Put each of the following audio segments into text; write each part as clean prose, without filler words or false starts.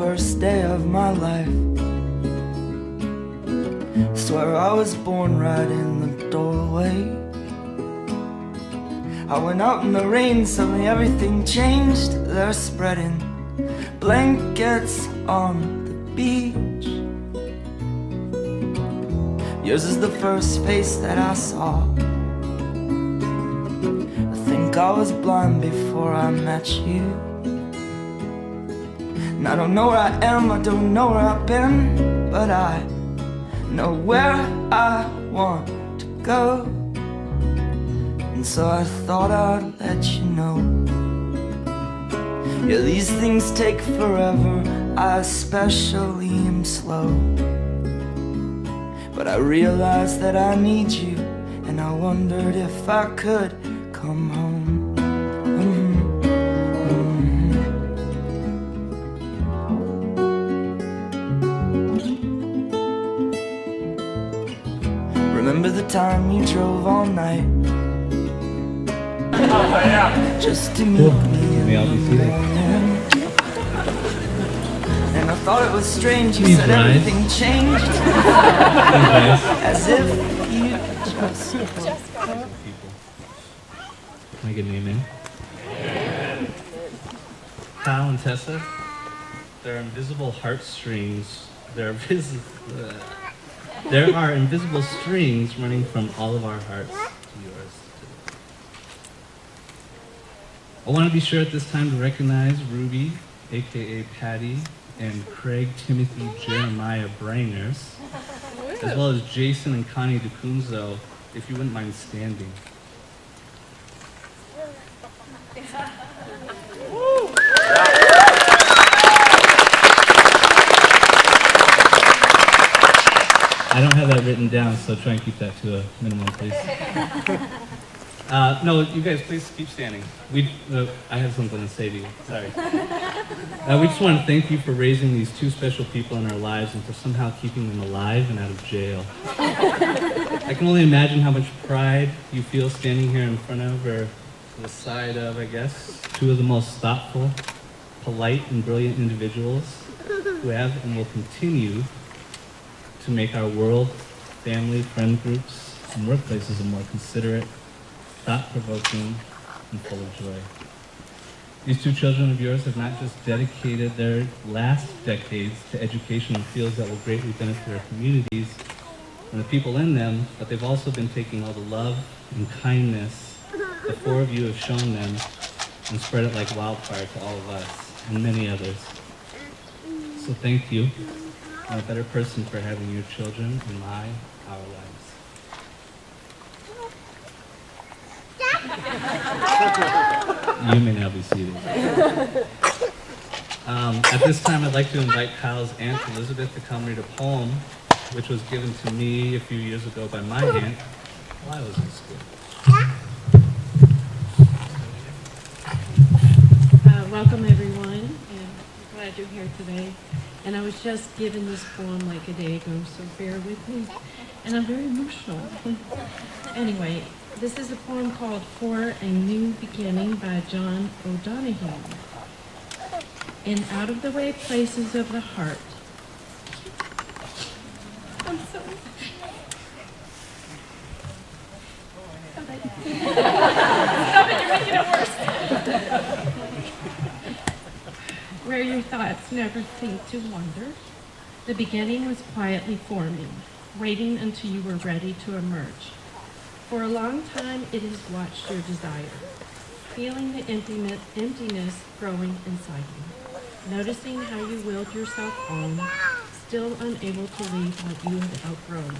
first day of my life. Swear I was born right in the doorway. I went out in the rain, suddenly everything changed. They're spreading blankets on the beach. Yours is the first face that I saw. I think I was blind before I met you. And I don't know where I am, I don't know where I've been, but I know where I want to go. And so I thought I'd let you know. Yeah, these things take forever, I especially am slow. But I realized that I need you, and I wondered if I could come home. Remember the time you drove all night just to meet me in the morning? And I thought it was strange, you said everything changed. As if you just Can I get an amen? Kyle and Tessa, there are invisible heartstrings. There are invisible strings running from all of our hearts to yours today. I want to be sure at this time to recognize Ruby, aka Patty, and Craig Timothy Jeremiah Brangers, as well as Jason and Connie DeCunzo, if you wouldn't mind standing. I don't have that written down, so try and keep that to a minimum, please. No, you guys, please keep standing. I have something to say to you. Sorry. We just want to thank you for raising these two special people in our lives and for somehow keeping them alive and out of jail. I can only imagine how much pride you feel standing here in front of, or to the side of, I guess, two of the most thoughtful, polite, and brilliant individuals who have and will continue to make our world, family, friend groups, and workplaces a more considerate, thought-provoking, and full of joy. These two children of yours have not just dedicated their last decades to education in fields that will greatly benefit their communities and the people in them, but they've also been taking all the love and kindness the four of you have shown them and spread it like wildfire to all of us and many others. So thank you. I'm a better person for having your children in our lives. You may now be seated. At this time, I'd like to invite Kyle's Aunt Elizabeth to come read a poem, which was given to me a few years ago by my aunt while I was in school. Welcome, everyone, and I'm glad you're here today. And I was just given this poem like a day ago, so bear with me. And I'm very emotional. Anyway, this is a poem called For a New Beginning by John O'Donohue. In out-of-the-way places of the heart. I'm sorry. Stop it, you're making it worse. Where your thoughts never think to wander, the beginning was quietly forming, waiting until you were ready to emerge. For a long time it has watched your desire, feeling the emptiness growing inside you, noticing how you willed yourself on, still unable to leave what you had outgrown.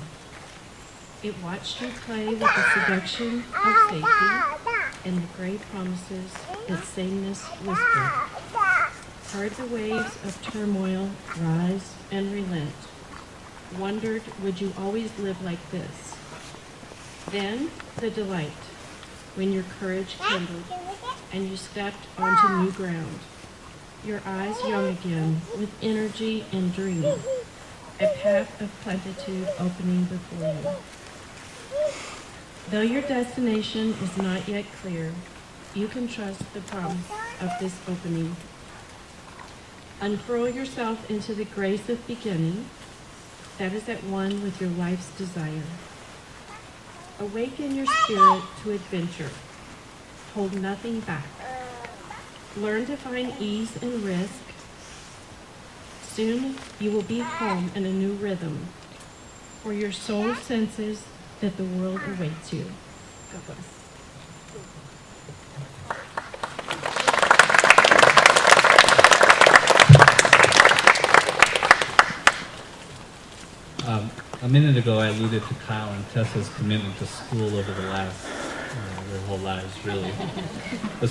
It watched you play with the seduction of safety and the gray promises its sameness whispered. Heard the waves of turmoil rise and relent. Wondered, would you always live like this? Then the delight, when your courage kindled and you stepped onto new ground. Your eyes young again, with energy and dream. A path of plenitude opening before you. Though your destination is not yet clear, you can trust the promise of this opening. Unfurl yourself into the grace of beginning that is at one with your life's desire. Awaken your spirit to adventure. Hold nothing back. Learn to find ease and risk. Soon you will be home in a new rhythm, for your soul senses that the world awaits you. God bless. A minute ago, I alluded to Kyle and Tessa's commitment to school over the last, their whole lives, really. But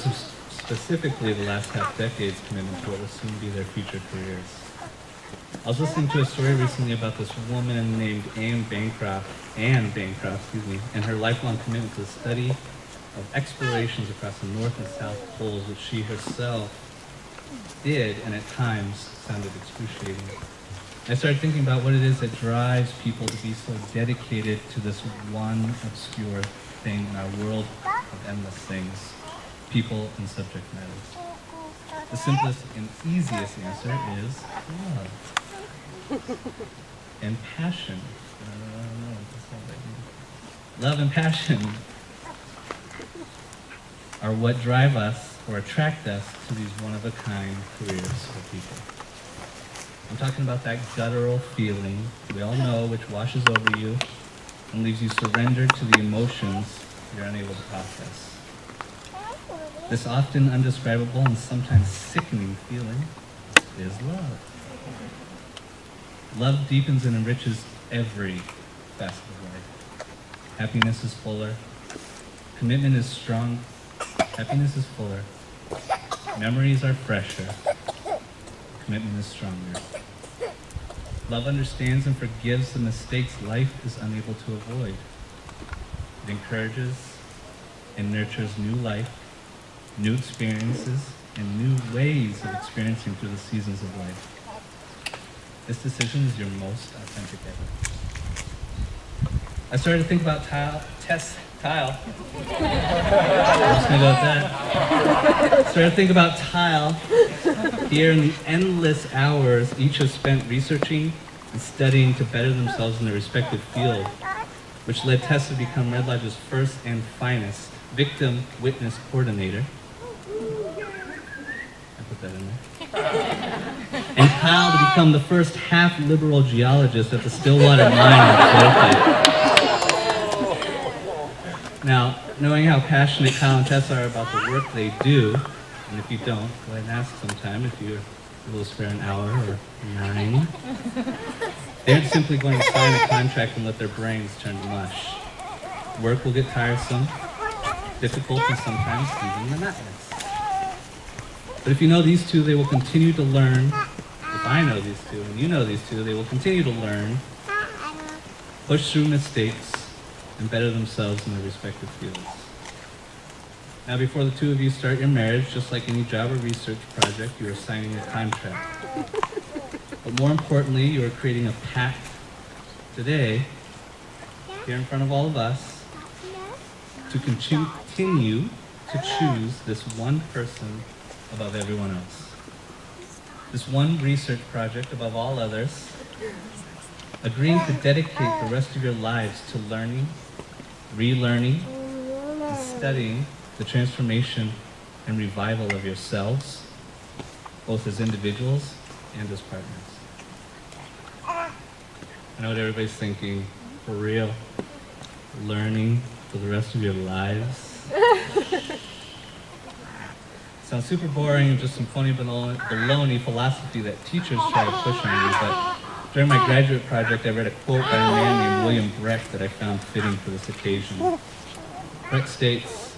specifically the last half-decade's commitment to what will soon be their future careers. I was listening to a story recently about this woman named Anne Bancroft, and her lifelong commitment to the study of explorations across the North and South Poles, which she herself did, and at times sounded excruciating. I started thinking about what it is that drives people to be so dedicated to this one obscure thing in our world of endless things, people and subject matters. The simplest and easiest answer is love. And passion. Love and passion are what drive us or attract us to these one-of-a-kind careers for people. I'm talking about that guttural feeling we all know, which washes over you and leaves you surrendered to the emotions you're unable to process. This often undescribable and sometimes sickening feeling is love. Love deepens and enriches every facet of life. Happiness is fuller. Commitment is strong. Happiness is fuller. Memories are fresher. Commitment is stronger. Love understands and forgives the mistakes life is unable to avoid. It encourages and nurtures new life, new experiences, and new ways of experiencing through the seasons of life. This decision is your most authentic ever. I started to think about Kyle. I'm just gonna go with that. Started to think about Kyle here in the endless hours each have spent researching and studying to better themselves in their respective field, which led Tessa to become Red Lodge's first and finest victim witness coordinator. I put that in there. And Kyle to become the first half-liberal geologist at the Stillwater mine in Berkeley. Now, knowing how passionate Kyle and Tessa are about the work they do, and if you don't, go ahead and ask sometime if you're able to spare an hour or 9. They aren't simply going to sign a contract and let their brains turn to mush. Work will get tiresome, difficult, and sometimes even monotonous. But if you know these two, they will continue to learn. If I know these two, and you know these two, they will continue to learn, push through mistakes, and better themselves in their respective fields. Now, before the two of you start your marriage, just like any job or research project, you are signing a contract. But more importantly, you are creating a pact today, here in front of all of us, to continue to choose this one person above everyone else. This one research project above all others, agreeing to dedicate the rest of your lives to learning, relearning, and studying the transformation and revival of yourselves, both as individuals and as partners. I know what everybody's thinking, for real, learning for the rest of your lives. Sounds super boring and just some phony baloney philosophy that teachers try to push on you, but during my graduate project, I read a quote by a man named William Brecht that I found fitting for this occasion. Brecht states,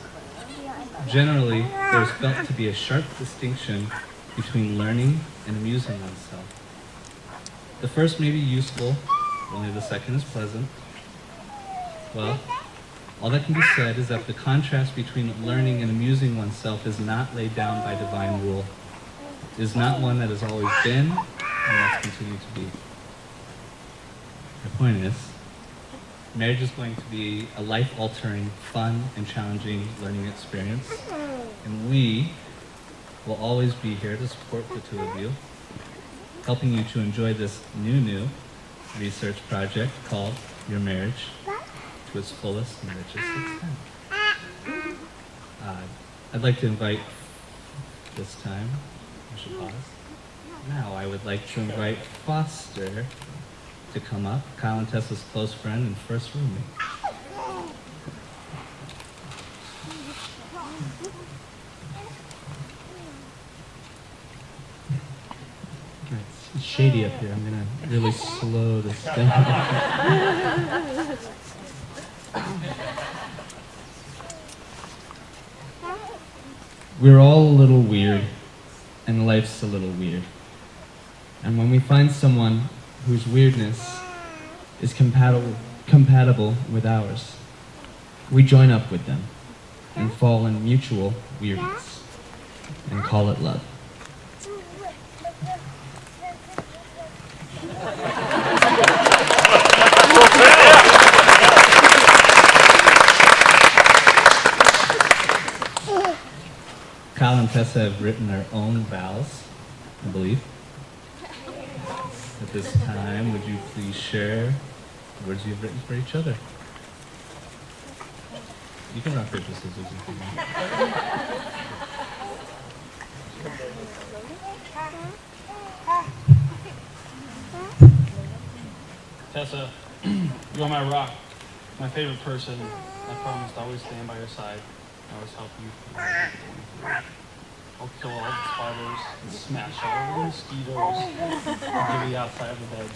"Generally, there is felt to be a sharp distinction between learning and amusing oneself. The first may be useful, only the second is pleasant. Well, all that can be said is that the contrast between learning and amusing oneself is not laid down by divine rule. It is not one that has always been and must continue to be." My point is, marriage is going to be a life-altering, fun, and challenging learning experience, and we will always be here to support the two of you helping you to enjoy this new research project called Your Marriage to its fullest and richest extent. I'd like to invite, this time, I should pause. Now I would like to invite Foster to come up, Kyle and Tessa's close friend and first roommate. It's shady up here. I'm gonna really slow this down. We're all a little weird, and life's a little weird. And when we find someone whose weirdness is compatible with ours, we join up with them and fall in mutual weirdness and call it love. Kyle and Tessa have written their own vows, I believe. At this time, would you please share the words you've written for each other? You can rock, paper, scissors if you want. Tessa, you're my rock, my favorite person. I promise to always stand by your side and always help you through everything. I'll kill all the spiders and smash all the mosquitoes and give you outside of the bed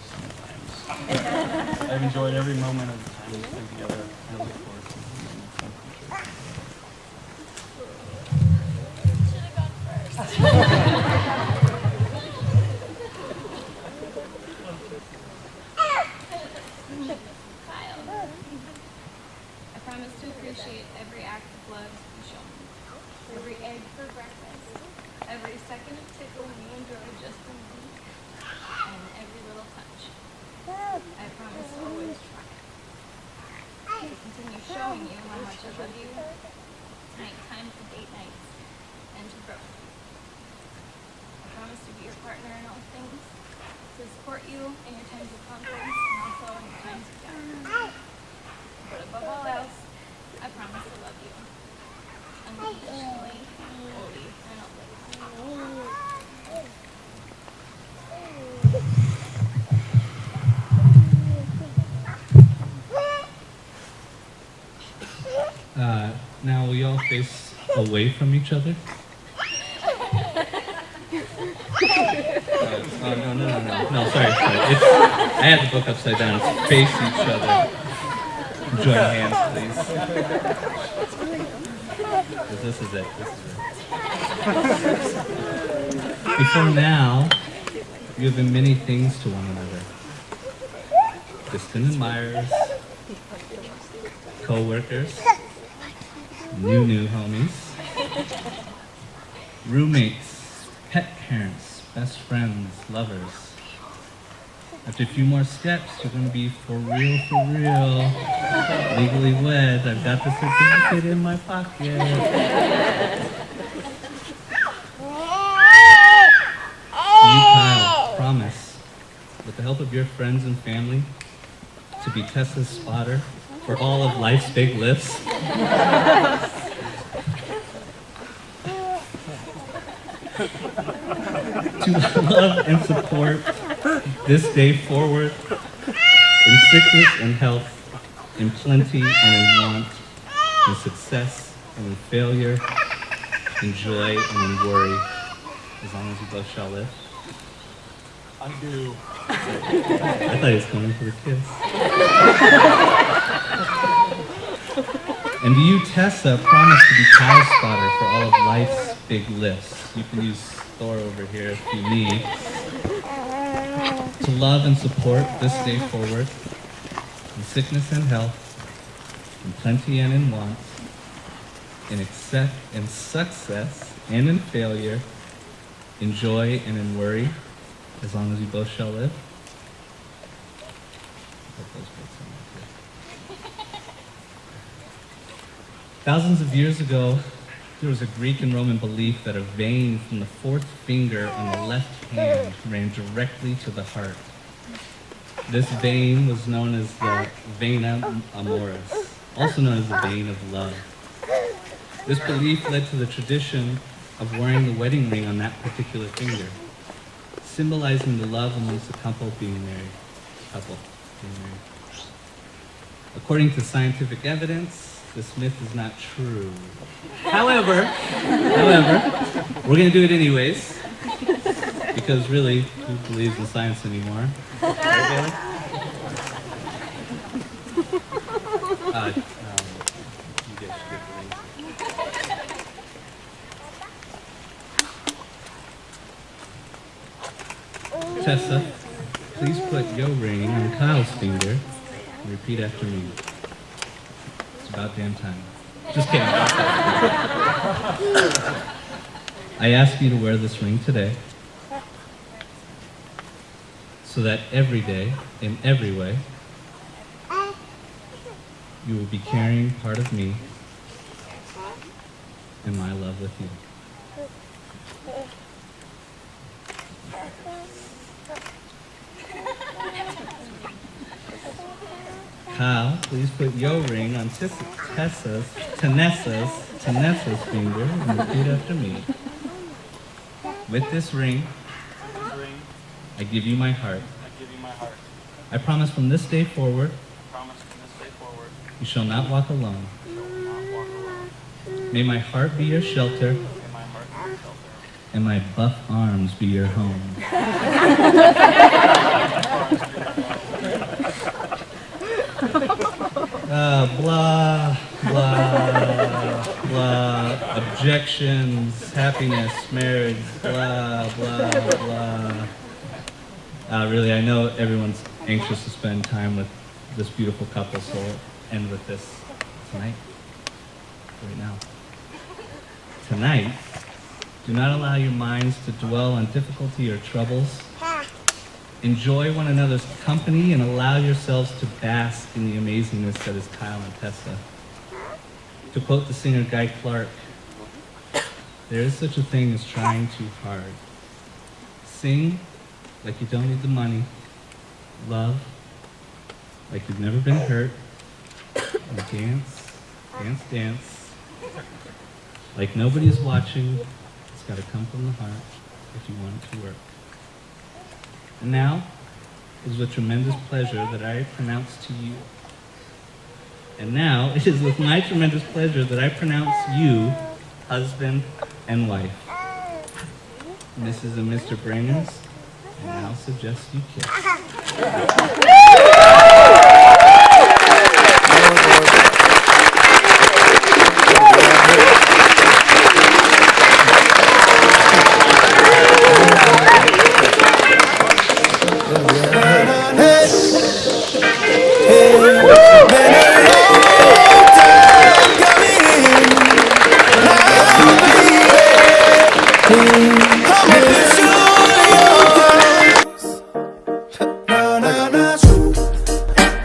sometimes. I've enjoyed every moment of the time we spent together and I look forward to the Should have gone first. Kyle, I promise to appreciate every act of love you show me. Every egg for breakfast, every second of tickling you enjoy just for me, and every little touch. I promise to always try to continue showing you how much I love you, to make time for date nights, and to grow. I promise to be your partner in all things, to support you in your times of confidence and also in your times of doubt. But above all else, I promise to love you unconditionally, wholly, and always. Now will you all face away from each other? No, sorry. I had the book upside down. It's face each other. Join hands, please. This is it. Before now, you have been many things to one another. Distant admirers, co-workers, new homies, roommates, pet parents, best friends, lovers. After a few more steps, you're going to be for real, legally wed. I've got the certificate in my pocket. You, Kyle, promise, with the help of your friends and family, to be Tessa's spotter for all of life's big lifts. To love and support this day forward in sickness and health, in plenty and in want, in success and in failure, in joy and in worry, as long as you both shall live. I do. I thought he was coming for the kiss. And do you, Tessa, promise to be Kyle's spotter for all of life's big lifts? You can use Thor over here if you need. To love and support this day forward, in sickness and health, in plenty and in want, in success and in failure, in joy and in worry, as long as you both shall live. Thousands of years ago, There was a Greek and Roman belief that a vein from the fourth finger on the left hand ran directly to the heart. This vein was known as the vena amoris, also known as the vein of love. This belief led to the tradition of wearing the wedding ring on that particular finger, symbolizing the love amongst the couple being married. According to scientific evidence, this myth is not true. However, we're going to do it anyways, because really, who believes in science anymore? Right, Bailey? You guys should get the rings. Tessa, please put your ring on Kyle's finger and repeat after me. It's about damn time. Just kidding. I ask you to wear this ring today so that every day, in every way, you will be carrying part of me and my love with you. Kyle, please put your ring on Tessa's finger and repeat after me. With this ring, I give you my heart. I promise from this day forward, you shall not walk alone. May my heart be your shelter, and my buff arms be your home. Blah, blah, blah, objections, happiness, marriage, blah, blah, blah. Really, I know everyone's anxious to spend time with this beautiful couple, so we'll end with this tonight, right now. Tonight, do not allow your minds to dwell on difficulty or troubles. Enjoy one another's company and allow yourselves to bask in the amazingness that is Kyle and Tessa. To quote the singer Guy Clark, there is such a thing as trying too hard. Sing like you don't need the money. Love like you've never been hurt. And dance, dance, dance. Like nobody's watching. It's got to come from the heart if you want it to work. And now, it is with tremendous pleasure that I pronounce to you. And now, it is with my tremendous pleasure that I pronounce you husband and wife. Mrs. and Mr. Brainers, I now suggest you kiss.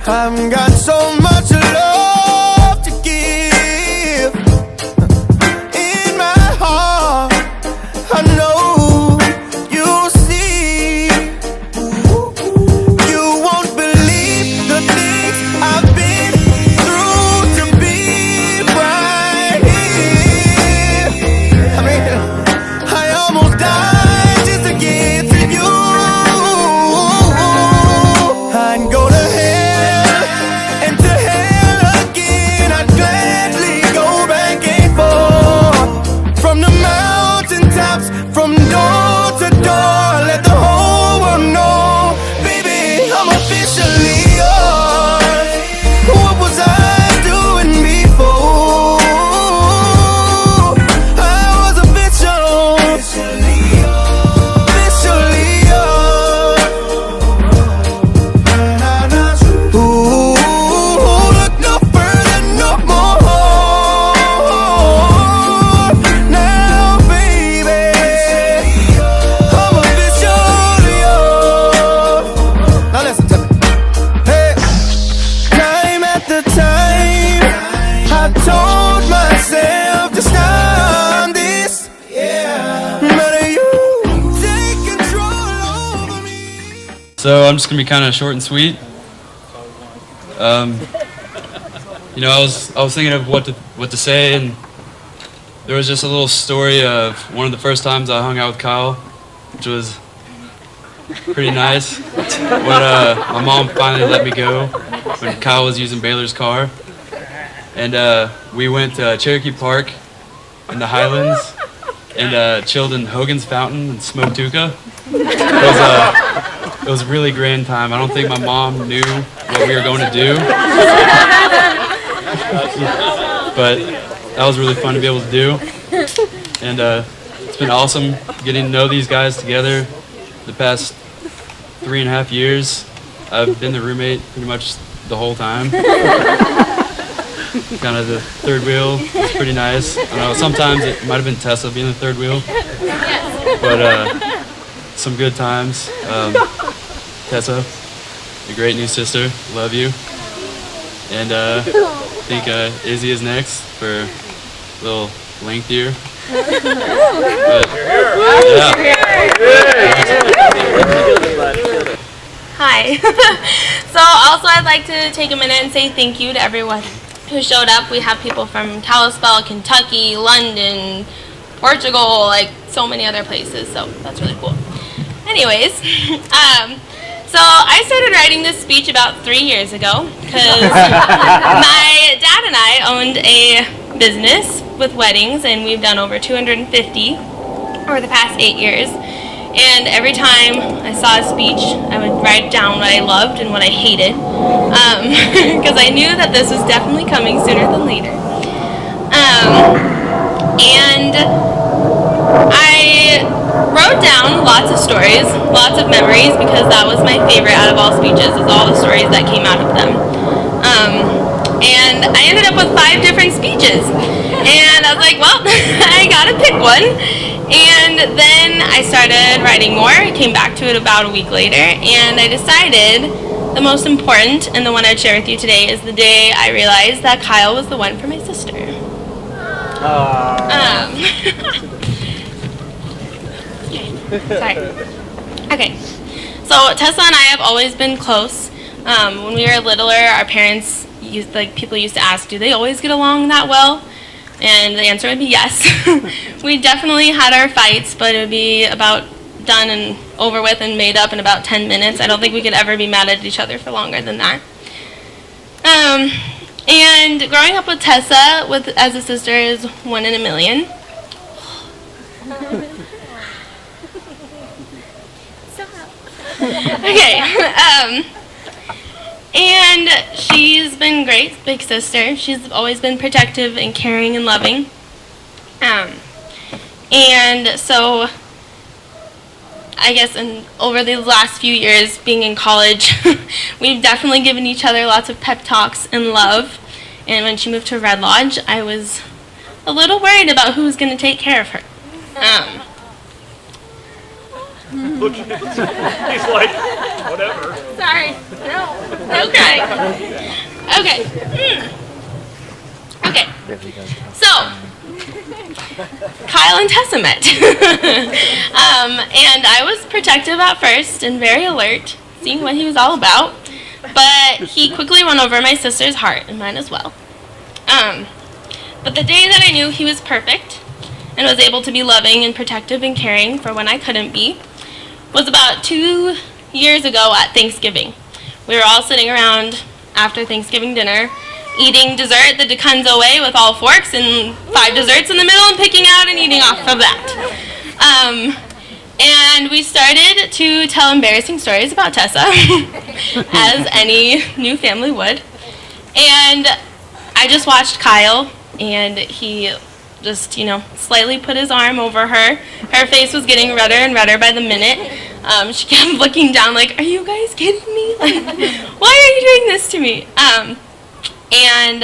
I've got so much love to give in my heart. I know you'll see. You won't believe the things I've been through to be right here. I mean, I almost died just to get to you. I'd go to hell and to hell So I'm just gonna be kind of short and sweet. You know, I was thinking of what to say, and there was just a little story of one of the first times I hung out with Kyle, which was pretty nice. When my mom finally let me go when Kyle was using Baylor's car, and we went to Cherokee Park in the Highlands and chilled in Hogan's Fountain and smoked hookah. It was a really grand time. I don't think my mom knew what we were going to do, but that was really fun to be able to do. And it's been awesome getting to know these guys together the past 3.5 years. I've been the roommate pretty much the whole time. Kind of the third wheel. It's pretty nice. I know sometimes it might have been Tessa being the third wheel, but some good times. Tessa, a great new sister. Love you. And I think Izzy is next for a little lengthier. But, Hi. So also I'd like to take a minute and say thank you to everyone who showed up. We have people from Kalispell, Kentucky, London, Portugal, like so many other places, so that's really cool. Anyways, so I started writing this speech about 3 years ago because my dad and I owned a business with weddings, and we've done over 250 over the past 8 years. And every time I saw a speech, I would write down what I loved and what I hated, because I knew that this was definitely coming sooner than later. And I wrote down lots of stories, lots of memories, because that was my favorite out of all speeches, is all the stories that came out of them. And I ended up with 5 different speeches. And I was like, well, I gotta pick one. And then I started writing more. I came back to it about a week later, and I decided the most important, and the one I'd share with you today, is the day I realized that Kyle was the one for my sister. Sorry. Okay. So Tessa and I have always been close. When we were littler, our parents people used to ask, do they always get along that well? And the answer would be yes. We definitely had our fights, but it would be about done and over with and made up in about 10 minutes. I don't think we could ever be mad at each other for longer than that. And growing up with Tessa as a sister is 1 in a million. Okay. And she's been great, big sister. She's always been protective and caring and loving. And so I guess over the last few years being in college, we've definitely given each other lots of pep talks and love. And when she moved to Red Lodge, I was a little worried about who was going to take care of her. He's like, whatever. Sorry. No. Okay. Okay. Okay. So, Kyle and Tessa met. And I was protective at first and very alert, seeing what he was all about. But he quickly won over my sister's heart, and mine as well. But the day that I knew he was perfect and was able to be loving and protective and caring for when I couldn't be was about 2 years ago at Thanksgiving. We were all sitting around after Thanksgiving dinner, eating dessert the Dekunzo way with all forks and 5 desserts in the middle and picking out and eating off of that. And we started to tell embarrassing stories about Tessa, as any new family would. And I just watched Kyle, and he just, slightly put his arm over her. Her face was getting redder and redder by the minute. She kept looking down like, are you guys kidding me? Like, why are you doing this to me? And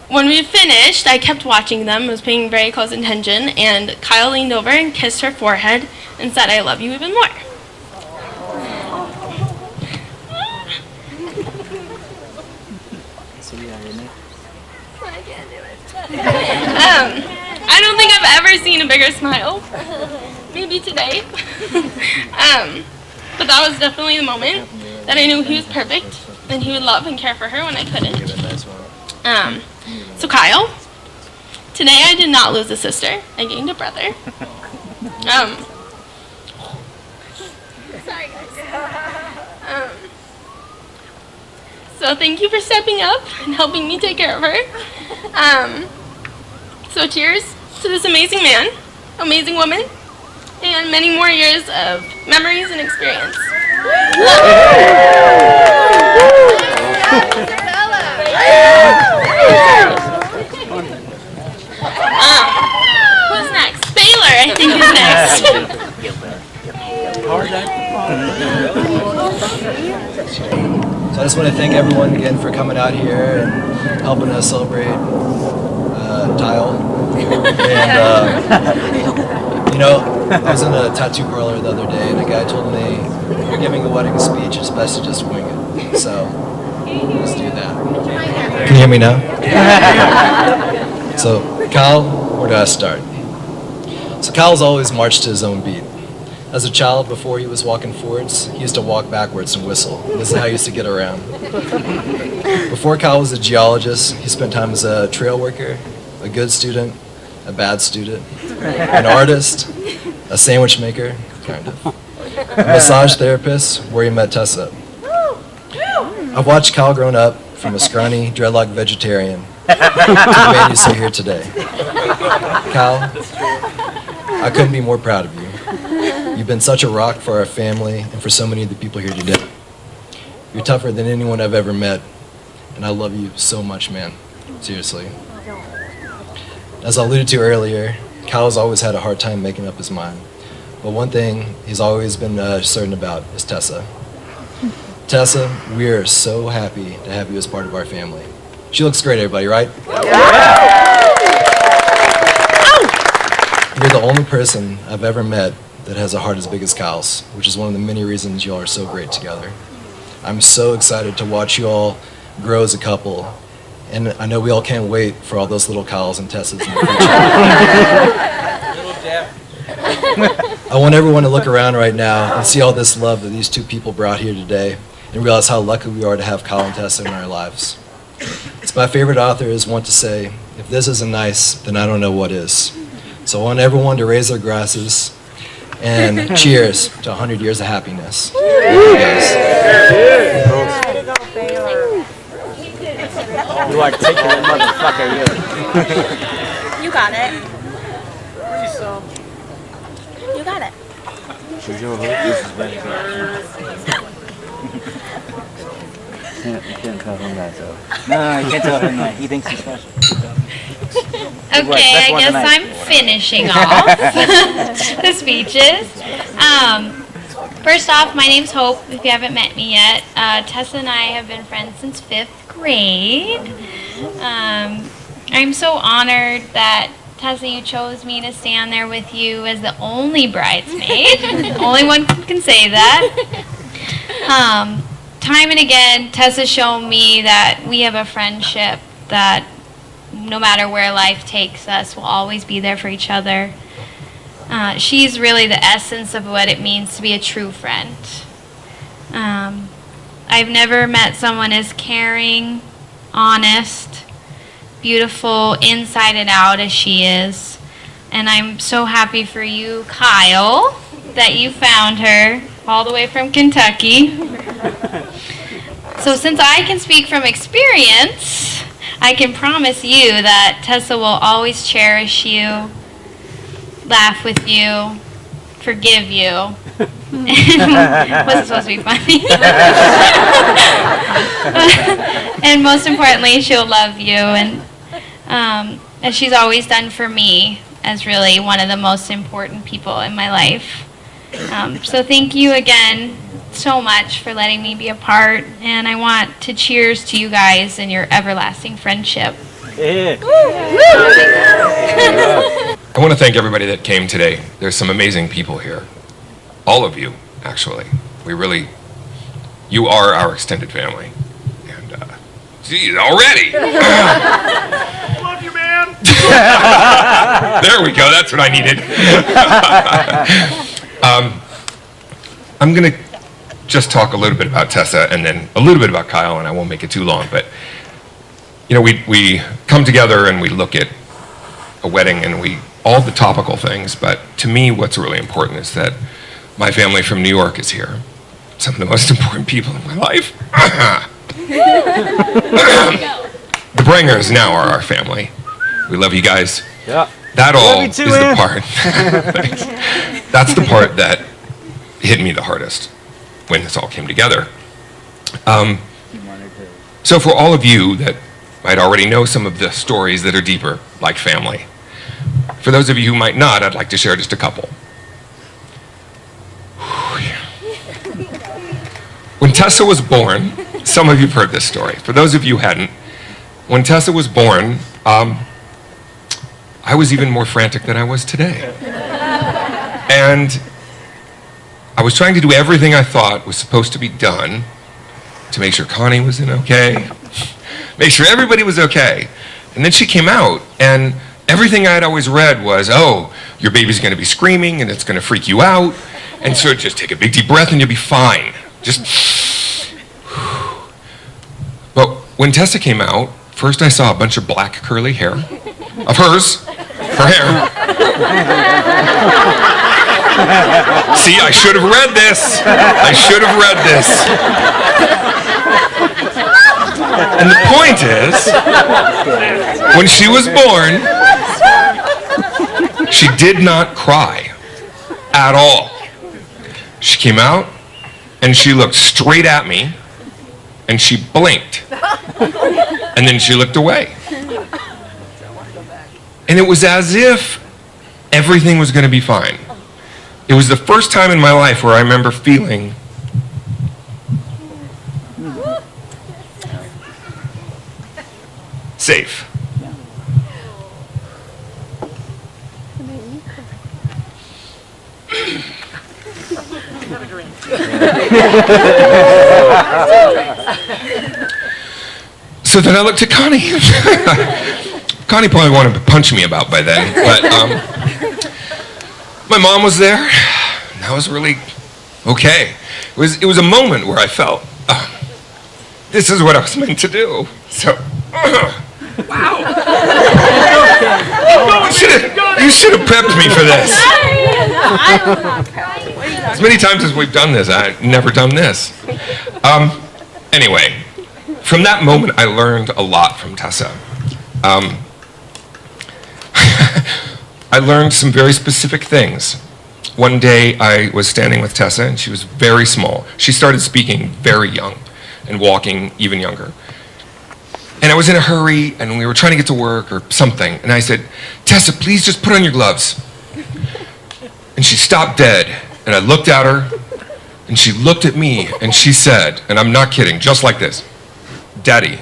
when we finished, I kept watching them. I was paying very close attention. And Kyle leaned over and kissed her forehead and said, I love you even more. I don't think I've ever seen a bigger smile. Maybe today. But that was definitely the moment that I knew he was perfect and he would love and care for her when I couldn't. So Kyle, today I did not lose a sister. I gained a brother. Sorry guys. So thank you for stepping up and helping me take care of her. So cheers to this amazing man, amazing woman, and many more years of memories and experience. Who's next? Baylor, I think, is next. So I just want to thank everyone again for coming out here and helping us celebrate Tile. And, you know, I was in a tattoo parlor the other day and a guy told me, if you're giving a wedding speech, it's best to just wing it. So let's do that. Can you hear me now? So Kyle, where do I start? So Kyle's always marched to his own beat. As a child, before he was walking forwards, he used to walk backwards and whistle. This is how he used to get around. Before Kyle was a geologist, he spent time as a trail worker, a good student, a bad student, an artist, a sandwich maker, kind of, a massage therapist, where he met Tessa. I've watched Kyle grown up from a scrawny, dreadlock vegetarian to the man you see here today. Kyle, I couldn't be more proud of you. You've been such a rock for our family and for so many of the people here today. You're tougher than anyone I've ever met, and I love you so much, man. Seriously. As I alluded to earlier, Kyle's always had a hard time making up his mind. But one thing he's always been certain about is Tessa. Tessa, we are so happy to have you as part of our family. She looks great, everybody, right? You're the only person I've ever met that has a heart as big as Kyle's, which is one of the many reasons y'all are so great together. I'm so excited to watch you all grow as a couple, and I know we all can't wait for all those little Kyles and Tessas in the future. I want everyone to look around right now and see all this love that these two people brought here today and realize how lucky we are to have Kyle and Tessa in our lives. It's my favorite authors want to say, if this isn't nice, then I don't know what is. So I want everyone to raise their glasses and cheers to 100 years of happiness. You articulate motherfucker, you. You got it. You got it. You can't tell him that, though. No, you can't tell him that. He thinks he's special. Okay, I guess I'm finishing off the speeches. First off, my name's Hope, if you haven't met me yet. Tessa and I have been friends since 5th grade. I'm so honored that, Tessa, you chose me to stand there with you as the only bridesmaid. Only one can say that. Time and again, Tessa's shown me that we have a friendship that no matter where life takes us, we'll always be there for each other. She's really the essence of what it means to be a true friend. I've never met someone as caring, honest, beautiful inside and out as she is. And I'm so happy for you, Kyle, that you found her all the way from Kentucky. So since I can speak from experience, I can promise you that Tessa will always cherish you, laugh with you, forgive you. Wasn't supposed to be funny. And most importantly, she'll love you, and as she's always done for me, as really one of the most important people in my life. So thank you again so much for letting me be a part, and I want to cheers to you guys and your everlasting friendship. Yeah. I want to thank everybody that came today. There's some amazing people here. All of you, actually. You are our extended family. And, geez, already! Love you, man! There we go, that's what I needed. I'm going to just talk a little bit about Tessa and then a little bit about Kyle, and I won't make it too long. But you know, we come together and we look at a wedding and all the topical things. But to me, what's really important is that my family from New York is here. Some of the most important people in my life. The Bringers now are our family. We love you guys. Yeah. That all is the part. Thanks. That's the part that hit me the hardest when this all came together. So for all of you that might already know some of the stories that are deeper, like family, for those of you who might not, I'd like to share just a couple. When Tessa was born, some of you have heard this story. For those of you who hadn't, when Tessa was born, I was even more frantic than I was today. And I was trying to do everything I thought was supposed to be done to make sure Connie was okay, make sure everybody was okay. And then she came out, and everything I had always read was, oh, your baby's going to be screaming, and it's going to freak you out, and so just take a big deep breath and you'll be fine. But when Tessa came out, first I saw a bunch of black curly hair of hers, her hair. See, I should have read this. I should have read this. And the point is, when she was born, she did not cry at all. She came out and she looked straight at me and she blinked. And then she looked away. And it was as if everything was going to be fine. It was the first time in my life where I remember feeling safe. So then I looked at Connie. Connie probably wanted to punch me about by then, but my mom was there. And that was really okay. It was a moment where I felt, this is what I was meant to do. So, wow. You should have prepped me for this. As many times as we've done this, I've never done this. Anyway, from that moment, I learned a lot from Tessa. I learned some very specific things. One day, I was standing with Tessa, and she was very small. She started speaking very young and walking even younger. And I was in a hurry, and we were trying to get to work or something. And I said, Tessa, please just put on your gloves. And she stopped dead. And I looked at her, and she looked at me, and she said, and I'm not kidding, just like this, Daddy,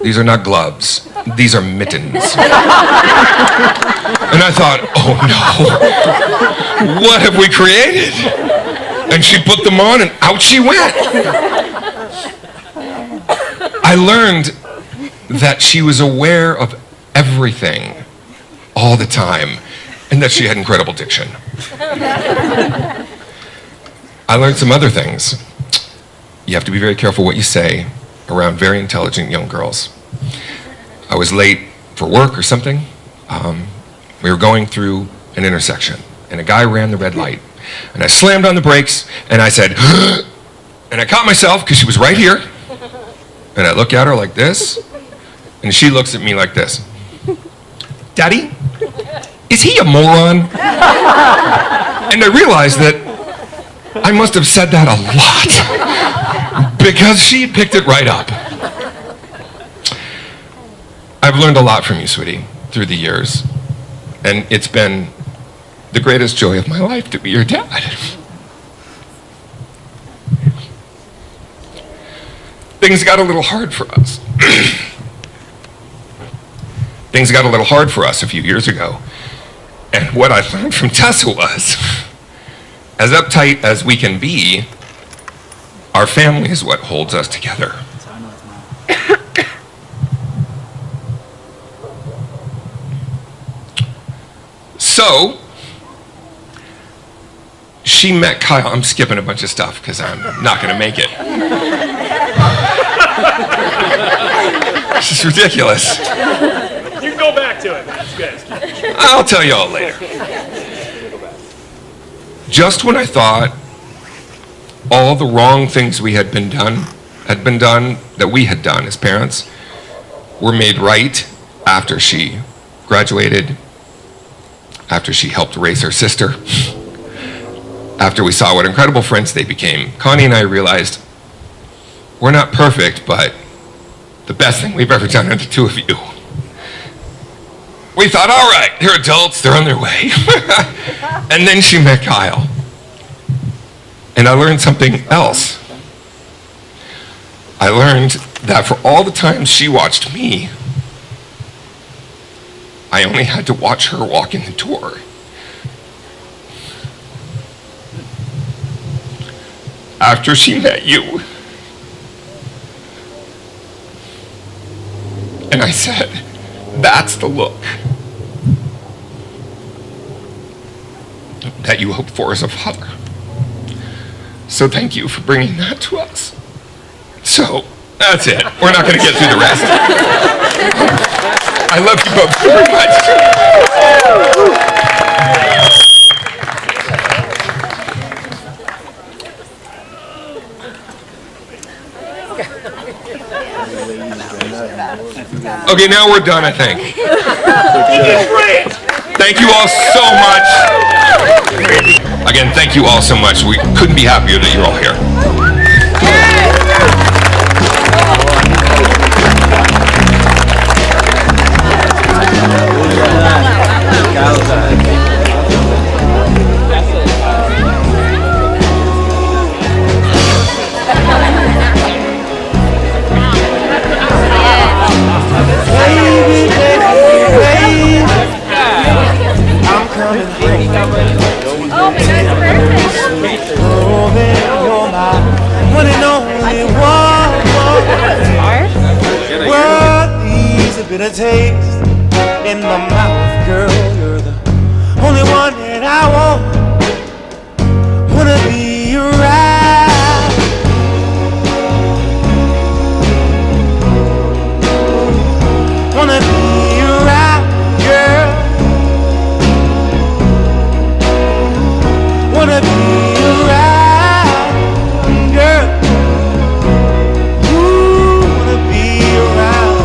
these are not gloves. These are mittens. And I thought, oh no, what have we created? And she put them on, and out she went. I learned that she was aware of everything all the time, and that she had incredible diction. I learned some other things. You have to be very careful what you say around very intelligent young girls. I was late for work or something. We were going through an intersection, and a guy ran the red light. And I slammed on the brakes, and I said, and I caught myself because she was right here. And I look at her like this, and she looks at me like this. Daddy, is he a moron? And I realized that I must have said that a lot because she had picked it right up. I've learned a lot from you, sweetie, through the years. And it's been the greatest joy of my life to be your dad. Things got a little hard for us. Things got a little hard for us a few years ago. And what I learned from Tessa was, as uptight as we can be, our family is what holds us together. So, she met Kyle, I'm skipping a bunch of stuff because I'm not going to make it. This is ridiculous. You can go back to it. That's good. I'll tell you all later. Just when I thought all the wrong things we had been done, that we had done as parents, were made right after she graduated, after she helped raise her sister, after we saw what incredible friends they became, Connie and I realized we're not perfect, but the best thing we've ever done are the two of you. We thought, all right, they're adults, they're on their way. And then she met Kyle. And I learned something else. I learned that for all the times she watched me, I only had to watch her walk in the door. After she met you. And I said, that's the look that you hope for as a father. So thank you for bringing that to us. So, that's it. We're not going to get through the rest. I love you both very much. Okay, now we're done, I think. Thank you all so much. Again, thank you all so much. We couldn't be happier that you're all here. Bitter taste in my mouth, girl. You're the only one that I want. Wanna be around. Wanna be around, girl. Wanna be around, girl. Ooh, wanna be around.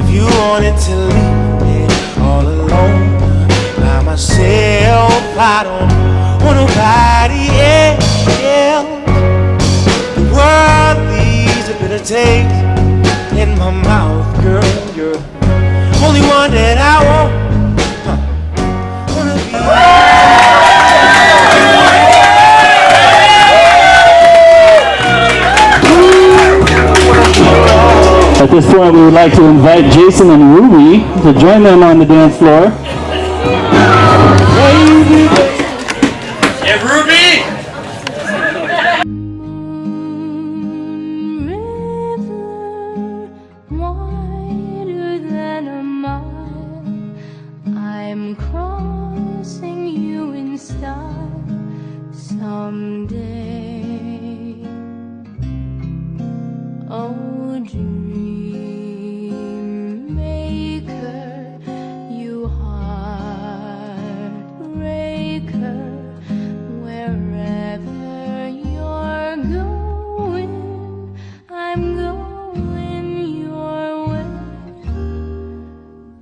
If you wanted to leave me all alone by myself, I don't want nobody else. The world leaves a bitter taste in my mouth, girl. You're the only one that I want. Wanna be. At this point, we would like to invite Jason and Ruby to join them on the dance floor. Yeah, Ruby! Wider than a mile, I'm crossing you in style someday. Oh, dream maker, you heartbreaker, wherever you're going, I'm going your way.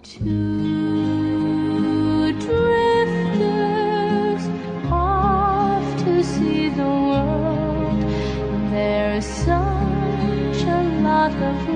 Two drifters off to see the world. There's such a lot of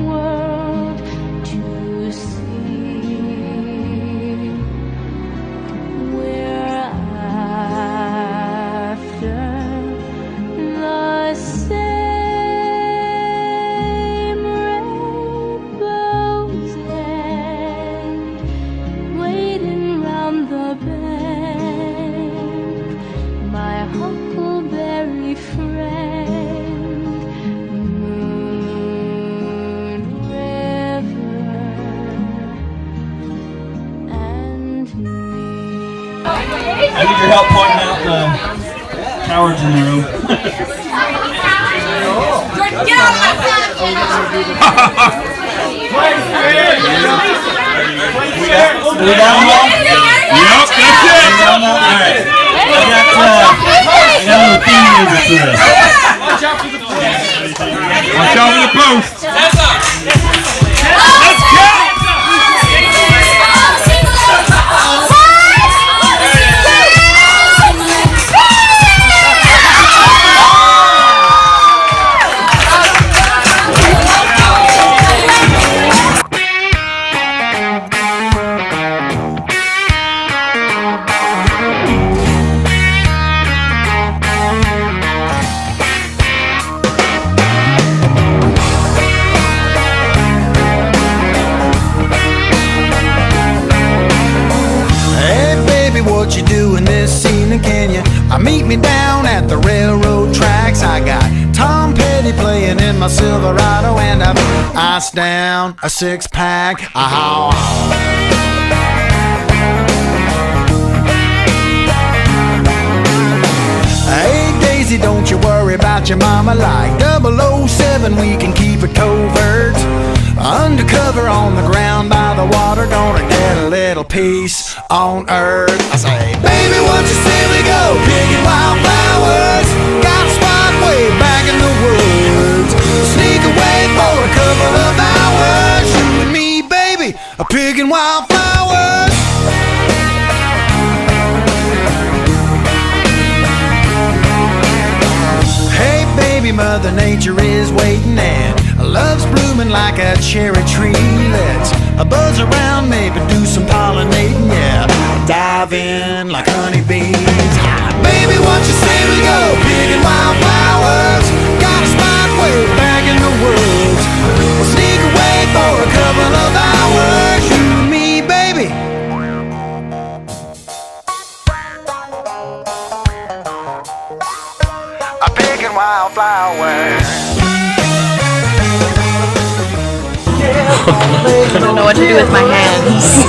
I need your help pointing out the cowards in the room. Get out of my We got them all? Yep, that's it. Alright. I got the theme music for this. Watch out for the post. Watch out for the post. Tessa. Let's go. What you doing this evening? Can you meet me down at the railroad tracks? I got Tom Petty playing in my Silverado, and I've iced down a 6-pack. Hey Daisy, don't you worry about your mama. Like 007, we can keep it covert. Undercover on the ground by the water, gonna get a little peace on earth. I say, baby, what you say we go picking wildflowers? Got a spot way back in the woods. Sneak away for a couple of hours. You and me, baby, picking wildflowers. Hey, baby, Mother Nature is waiting and love's blooming like a cherry tree. Let's buzz around, maybe do some pollinating, yeah. Dive in like honeybees. Baby, what you say we go picking wildflowers? Got a spot way back in the woods. We'll sneak away for a couple of hours. You and me, baby. I'm picking wildflowers. I don't know what to do with my hands.